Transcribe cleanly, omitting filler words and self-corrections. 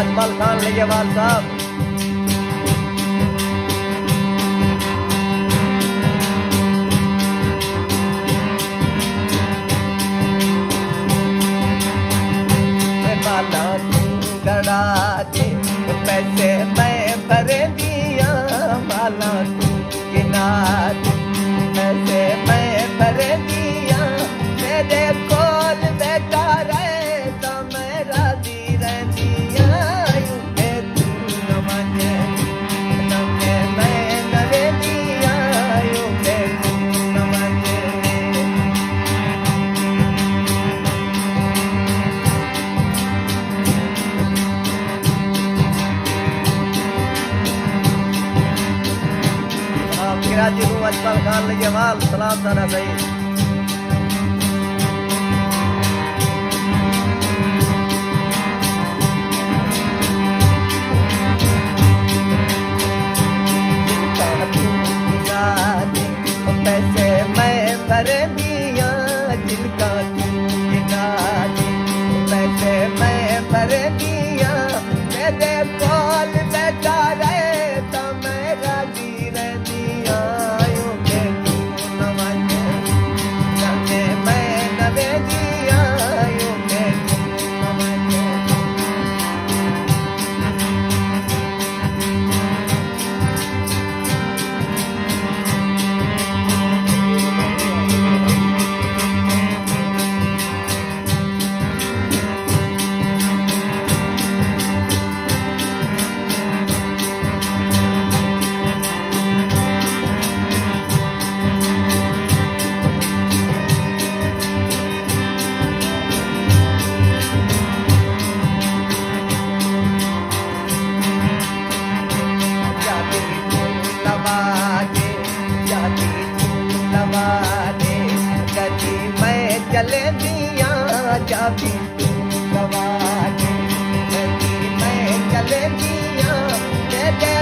अजमल खान लियावाल साहब। माला गड़ा दे पैसे मैं भर दिया, माला गिना दे पैसे मैं भर दिया, मेरे कोल बेटा रहे तो मैं राजी रहती। Kiraji Ruwaj Balkan Liyamal, salam sana Sayyid. पैसे मैं भर दिया, जिनका गिना दे पैसे मैं भर दिया, मेरे कोल बेटा रहे तो मैं राजी रहती। अभी तू गवा दे मैं चले दिया दे दे